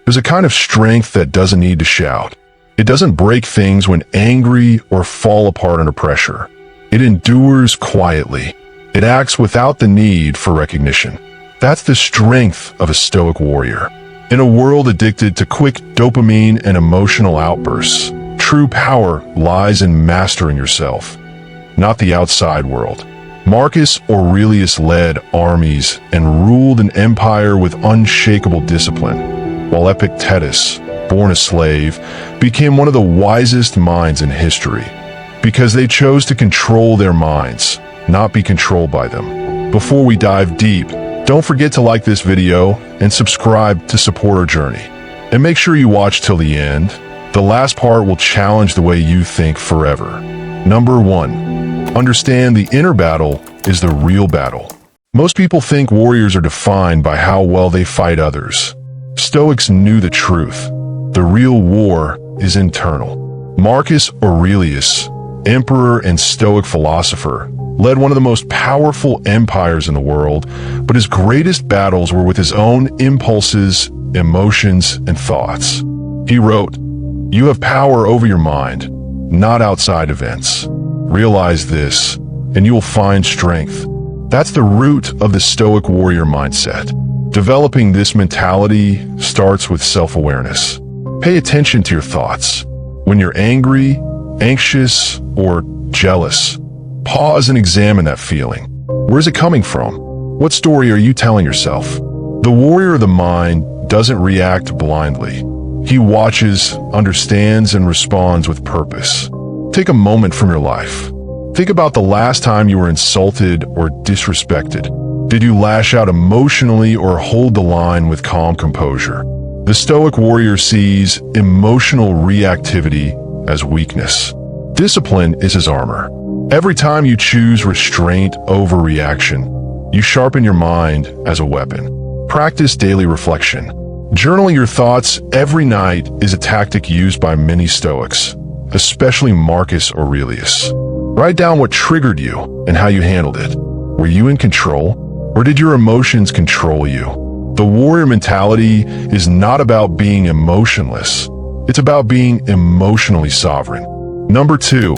There's a kind of strength that doesn't need to shout. It doesn't break things when angry or fall apart under pressure. It endures quietly. It acts without the need for recognition. That's the strength of a Stoic warrior. In a world addicted to quick dopamine and emotional outbursts, true power lies in mastering yourself, not the outside world. Marcus Aurelius led armies and ruled an empire with unshakable discipline, while Epictetus, born a slave, became one of the wisest minds in history, because they chose to control their minds, not be controlled by them. Before we dive deep, don't forget to like this video and subscribe to support our journey. And make sure you watch till the end. The last part will challenge the way you think forever. Number 1. Understand the inner battle is the real battle. Most people think warriors are defined by how well they fight others. Stoics knew the truth. The real war is internal. Marcus Aurelius, emperor and Stoic philosopher, led one of the most powerful empires in the world, but his greatest battles were with his own impulses, emotions, and thoughts. He wrote, "You have power over your mind, not outside events. Realize this, and you will find strength." That's the root of the Stoic warrior mindset. Developing this mentality starts with self-awareness. Pay attention to your thoughts. When you're angry, anxious, or jealous, pause and examine that feeling. Where's it coming from? What story are you telling yourself? The warrior of the mind doesn't react blindly. He watches, understands, and responds with purpose. Take a moment from your life. Think about the last time you were insulted or disrespected. Did you lash out emotionally or hold the line with calm composure? The Stoic warrior sees emotional reactivity as weakness. Discipline is his armor. Every time you choose restraint over reaction, you sharpen your mind as a weapon. Practice daily reflection. Journaling your thoughts every night is a tactic used by many Stoics, especially Marcus Aurelius. Write down what triggered you and how you handled it. Were you in control, or did your emotions control you? The warrior mentality is not about being emotionless. It's about being emotionally sovereign. Number 2.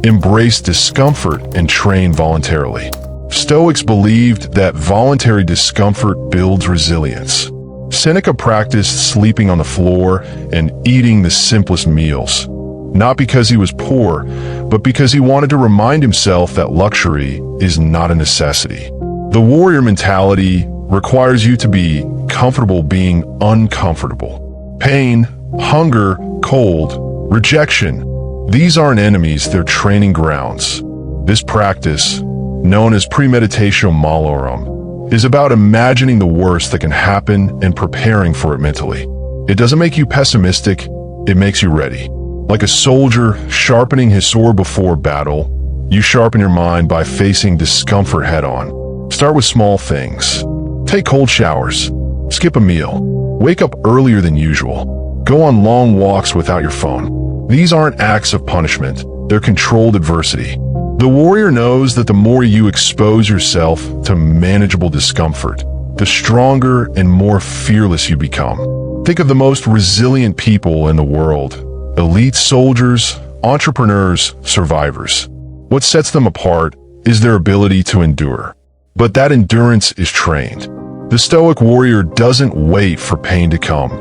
Embrace discomfort and train voluntarily. Stoics believed that voluntary discomfort builds resilience. Seneca practiced sleeping on the floor and eating the simplest meals, not because he was poor, but because he wanted to remind himself that luxury is not a necessity. The warrior mentality requires you to be comfortable being uncomfortable. Pain, hunger, cold, rejection, these aren't enemies, they're training grounds. This practice, known as premeditatio malorum, is about imagining the worst that can happen and preparing for it mentally. It doesn't make you pessimistic, it makes you ready. Like a soldier sharpening his sword before battle, you sharpen your mind by facing discomfort head-on. Start with small things. Take cold showers. Skip a meal. Wake up earlier than usual. Go on long walks without your phone. These aren't acts of punishment, they're controlled adversity. The warrior knows that the more you expose yourself to manageable discomfort, the stronger and more fearless you become. Think of the most resilient people in the world: elite soldiers, entrepreneurs, survivors. What sets them apart is their ability to endure. But that endurance is trained. The Stoic warrior doesn't wait for pain to come.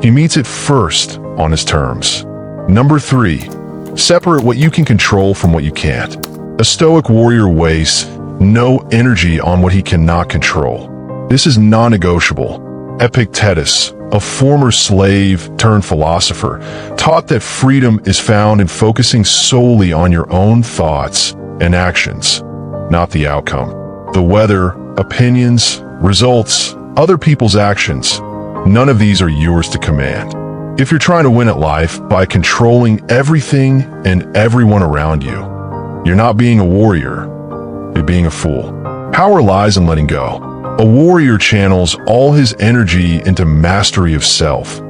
He meets it first on his terms. Number 3. Separate what you can control from what you can't. A Stoic warrior wastes no energy on what he cannot control. This is non-negotiable. Epictetus, a former slave turned philosopher, taught that freedom is found in focusing solely on your own thoughts and actions, not the outcome. The weather, opinions, results, other people's actions, none of these are yours to command. If you're trying to win at life by controlling everything and everyone around you, you're not being a warrior, you're being a fool. Power lies in letting go. A warrior channels all his energy into mastery of self,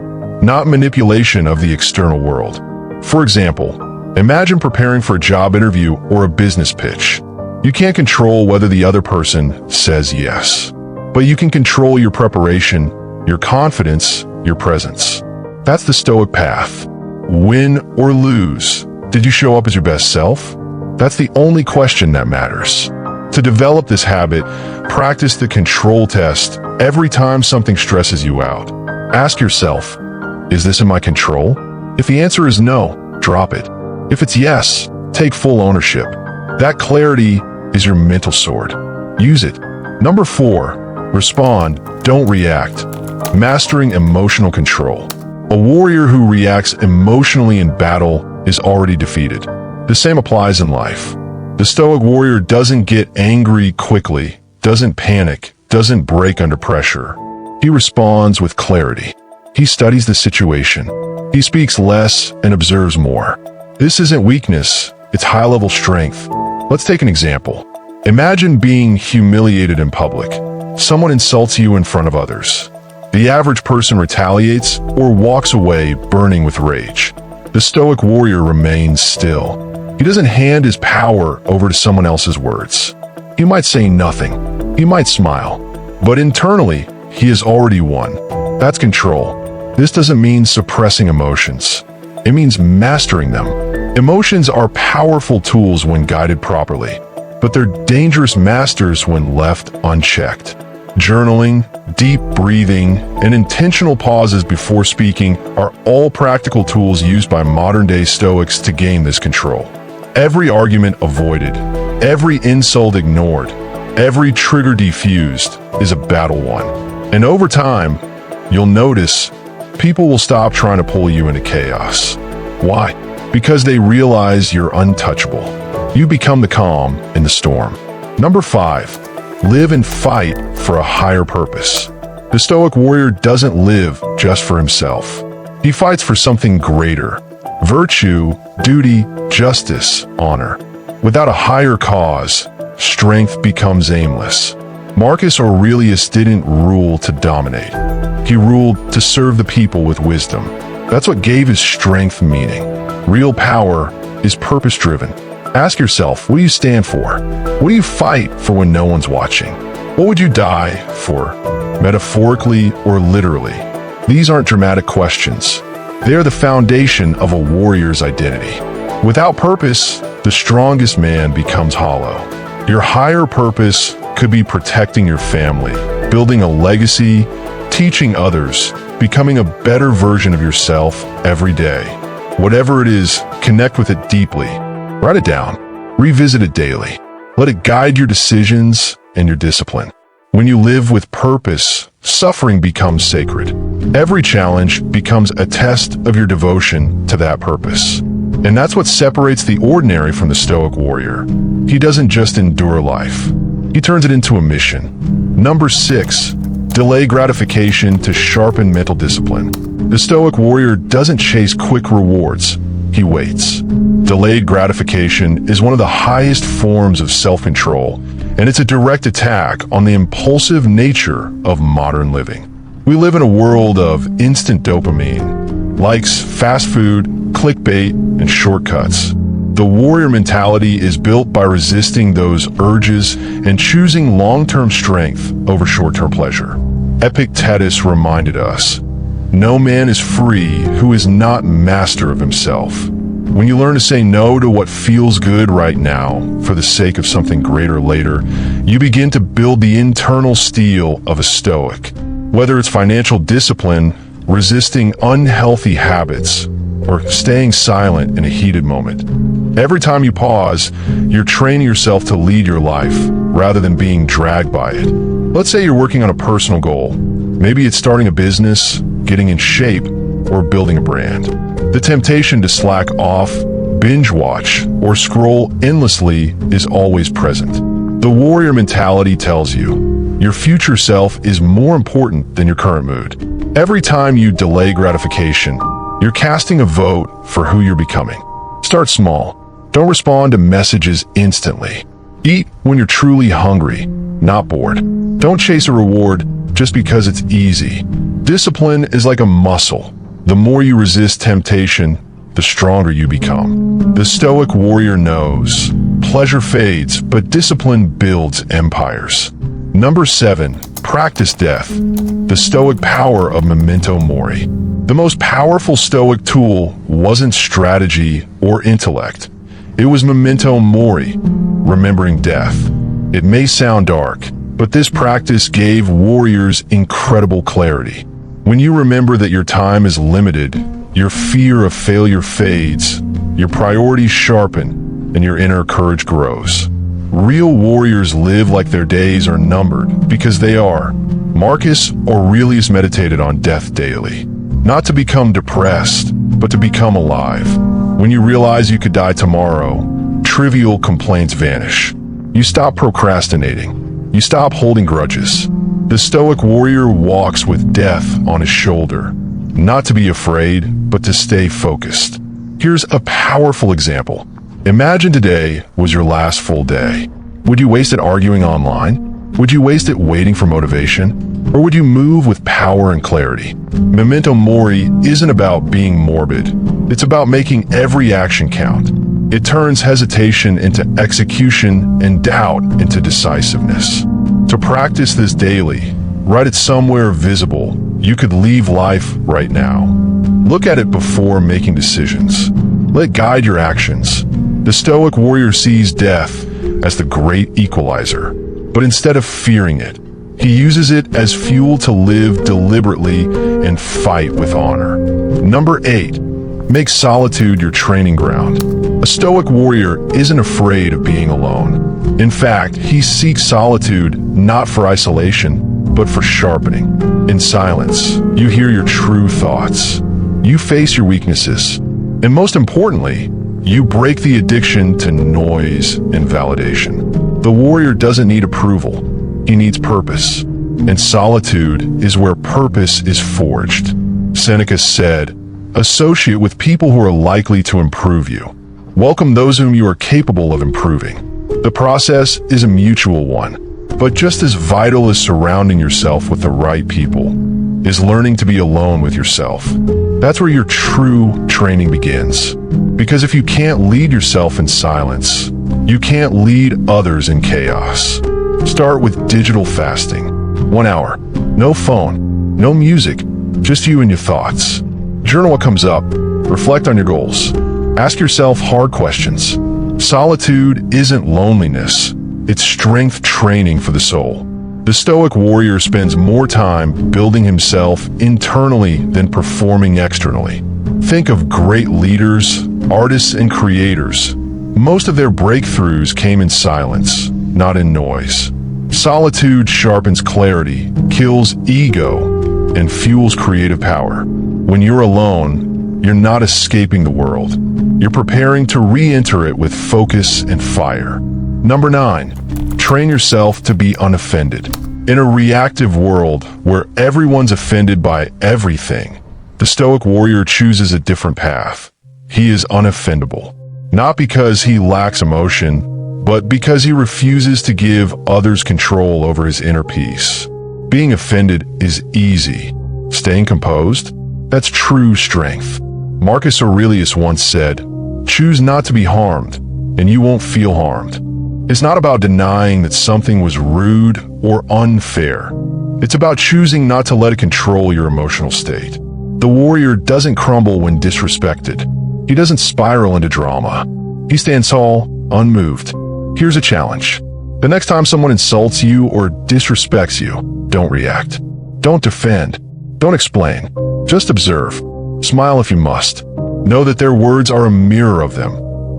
not manipulation of the external world. For example, imagine preparing for a job interview or a business pitch. You can't control whether the other person says yes, but you can control your preparation, your confidence, your presence. That's the Stoic path. Win or lose, did you show up as your best self? That's the only question that matters. To develop this habit, practice the control test every time something stresses you out. Ask yourself, is this in my control? If the answer is no, drop it. If it's yes, take full ownership. That clarity is your mental sword. Use it. Number 4, respond, don't react. Mastering emotional control. A warrior who reacts emotionally in battle is already defeated. The same applies in life. The Stoic warrior doesn't get angry quickly, doesn't panic, doesn't break under pressure. He responds with clarity. He studies the situation. He speaks less and observes more. This isn't weakness, it's high-level strength. Let's take an example. Imagine being humiliated in public. Someone insults you in front of others. The average person retaliates or walks away burning with rage. The Stoic warrior remains still. He doesn't hand his power over to someone else's words. He might say nothing. He might smile. But internally, he has already won. That's control. This doesn't mean suppressing emotions. It means mastering them. Emotions are powerful tools when guided properly, but they're dangerous masters when left unchecked. Journaling, deep breathing, and intentional pauses before speaking are all practical tools used by modern-day Stoics to gain this control. Every argument avoided, every insult ignored, every trigger defused is a battle won. And over time, you'll notice people will stop trying to pull you into chaos. Why? Because they realize you're untouchable. You become the calm in the storm. Number 5, live and fight for a higher purpose. The Stoic warrior doesn't live just for himself. He fights for something greater. Virtue, duty, justice, honor. Without a higher cause, strength becomes aimless. Marcus Aurelius didn't rule to dominate. He ruled to serve the people with wisdom. That's what gave his strength meaning. Real power is purpose-driven. Ask yourself, what do you stand for? What do you fight for when no one's watching? What would you die for, metaphorically or literally? These aren't dramatic questions. They are the foundation of a warrior's identity. Without purpose, the strongest man becomes hollow. Your higher purpose could be protecting your family, building a legacy, teaching others, becoming a better version of yourself every day. Whatever it is, connect with it deeply. Write it down. Revisit it daily. Let it guide your decisions and your discipline. When you live with purpose, suffering becomes sacred. Every challenge becomes a test of your devotion to that purpose. And that's what separates the ordinary from the Stoic warrior. He doesn't just endure life. He turns it into a mission. Number 6, delay gratification to sharpen mental discipline. The Stoic warrior doesn't chase quick rewards. He waits. Delayed gratification is one of the highest forms of self-control, and it's a direct attack on the impulsive nature of modern living. We live in a world of instant dopamine, likes, fast food, clickbait, and shortcuts. The warrior mentality is built by resisting those urges and choosing long-term strength over short-term pleasure. Epictetus reminded us, no man is free who is not master of himself. When you learn to say no to what feels good right now for the sake of something greater later, you begin to build the internal steel of a Stoic. Whether it's financial discipline, resisting unhealthy habits, or staying silent in a heated moment. Every time you pause, you're training yourself to lead your life rather than being dragged by it. Let's say you're working on a personal goal. Maybe it's starting a business, getting in shape, or building a brand. The temptation to slack off, binge watch, or scroll endlessly is always present. The warrior mentality tells you, your future self is more important than your current mood. Every time you delay gratification, you're casting a vote for who you're becoming. Start small. Don't respond to messages instantly. Eat when you're truly hungry, not bored. Don't chase a reward just because it's easy. Discipline is like a muscle. The more you resist temptation, the stronger you become. The Stoic warrior knows pleasure fades, but discipline builds empires. Number 7, practice death, the Stoic power of memento mori. The most powerful Stoic tool wasn't strategy or intellect. It was memento mori, remembering death. It may sound dark, but this practice gave warriors incredible clarity. When you remember that your time is limited, your fear of failure fades, your priorities sharpen, and your inner courage grows. Real warriors live like their days are numbered, because they are. Marcus Aurelius meditated on death daily, not to become depressed, but to become alive. When you realize you could die tomorrow, trivial complaints vanish. You stop procrastinating. You stop holding grudges. The Stoic warrior walks with death on his shoulder, not to be afraid, but to stay focused. Here's a powerful example. Imagine today was your last full day. Would you waste it arguing online? Would you waste it waiting for motivation? Or would you move with power and clarity? Memento mori isn't about being morbid. It's about making every action count. It turns hesitation into execution and doubt into decisiveness. To practice this daily, write it somewhere visible. You could leave life right now. Look at it before making decisions. Let it guide your actions. The Stoic warrior sees death as the great equalizer, but instead of fearing it, he uses it as fuel to live deliberately and fight with honor. Number 8. Make solitude your training ground. A Stoic warrior isn't afraid of being alone. In fact, he seeks solitude not for isolation, but for sharpening. In silence, you hear your true thoughts. You face your weaknesses. And most importantly, you break the addiction to noise and validation. The warrior doesn't need approval. He needs purpose. And solitude is where purpose is forged. Seneca said, "Associate with people who are likely to improve you. Welcome those whom you are capable of improving." The process is a mutual one, but just as vital as surrounding yourself with the right people is learning to be alone with yourself. That's where your true training begins. Because if you can't lead yourself in silence, you can't lead others in chaos. Start with digital fasting. 1 hour. No phone, no music, just you and your thoughts. Journal what comes up. Reflect on your goals. Ask yourself hard questions. Solitude isn't loneliness. It's strength training for the soul. The Stoic warrior spends more time building himself internally than performing externally. Think of great leaders, artists, and creators. Most of their breakthroughs came in silence, not in noise. Solitude sharpens clarity, kills ego, and fuels creative power. When you're alone, you're not escaping the world. You're preparing to re-enter it with focus and fire. Number 9, train yourself to be unoffended. In a reactive world where everyone's offended by everything, the Stoic warrior chooses a different path. He is unoffendable, not because he lacks emotion, but because he refuses to give others control over his inner peace. Being offended is easy. Staying composed? That's true strength. Marcus Aurelius once said, "Choose not to be harmed, and you won't feel harmed." It's not about denying that something was rude or unfair. It's about choosing not to let it control your emotional state. The warrior doesn't crumble when disrespected. He doesn't spiral into drama. He stands tall, unmoved. Here's a challenge. The next time someone insults you or disrespects you, don't react. Don't defend. Don't explain. Just observe. Smile if you must. Know that their words are a mirror of them,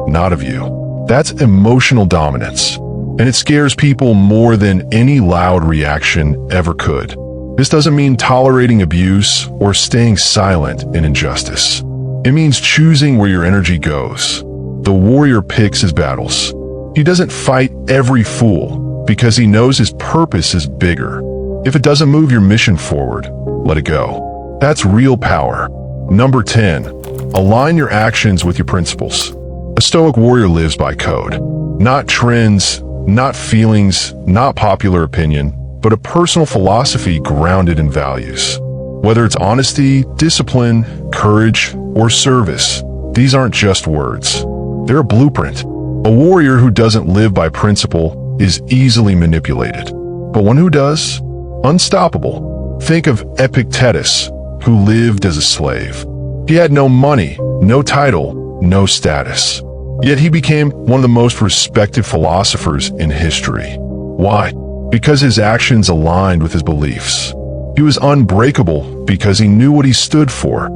not of you. That's emotional dominance, and it scares people more than any loud reaction ever could. This doesn't mean tolerating abuse or staying silent in injustice. It means choosing where your energy goes. The warrior picks his battles. He doesn't fight every fool because he knows his purpose is bigger. If it doesn't move your mission forward, let it go. That's real power. Number 10, align your actions with your principles. A Stoic warrior lives by code. Not trends, not feelings, not popular opinion, but a personal philosophy grounded in values. Whether it's honesty, discipline, courage, or service, these aren't just words. They're a blueprint. A warrior who doesn't live by principle is easily manipulated. But one who does Unstoppable. Think of Epictetus, who lived as a slave. He had no money, no title, no status. Yet he became one of the most respected philosophers in history. Why? Because his actions aligned with his beliefs. He was unbreakable because he knew what he stood for,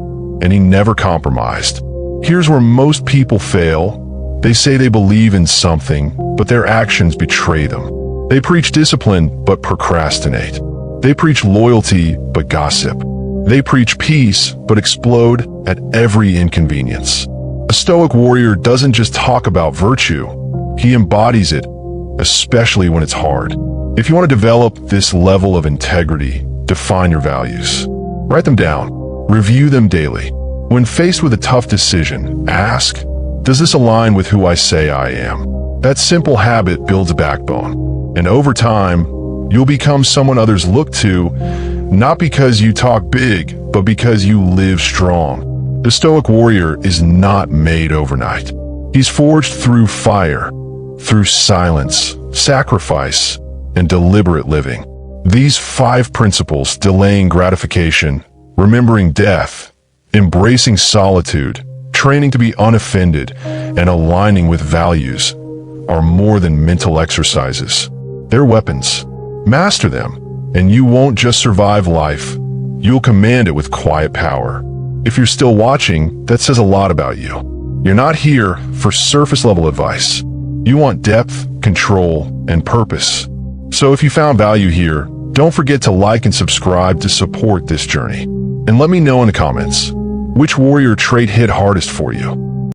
and he never compromised. Here's where most people fail. They say they believe in something, but their actions betray them. They preach discipline, but procrastinate. They preach loyalty, but gossip. They preach peace, but explode at every inconvenience. A Stoic warrior doesn't just talk about virtue, he embodies it, especially when it's hard. If you want to develop this level of integrity, define your values. Write them down. Review them daily. When faced with a tough decision, ask, does this align with who I say I am? That simple habit builds a backbone. And over time, you'll become someone others look to, not because you talk big, but because you live strong. The Stoic warrior is not made overnight. He's forged through fire, through silence, sacrifice, and deliberate living. These 5 principles, delaying gratification, remembering death, embracing solitude, training to be unoffended, and aligning with values, are more than mental exercises. They're weapons. Master them, and you won't just survive life, you'll command it with quiet power. If you're still watching, that says a lot about you. You're not here for surface-level advice. You want depth, control, and purpose. So if you found value here, don't forget to like and subscribe to support this journey. And let me know in the comments, which warrior trait hit hardest for you?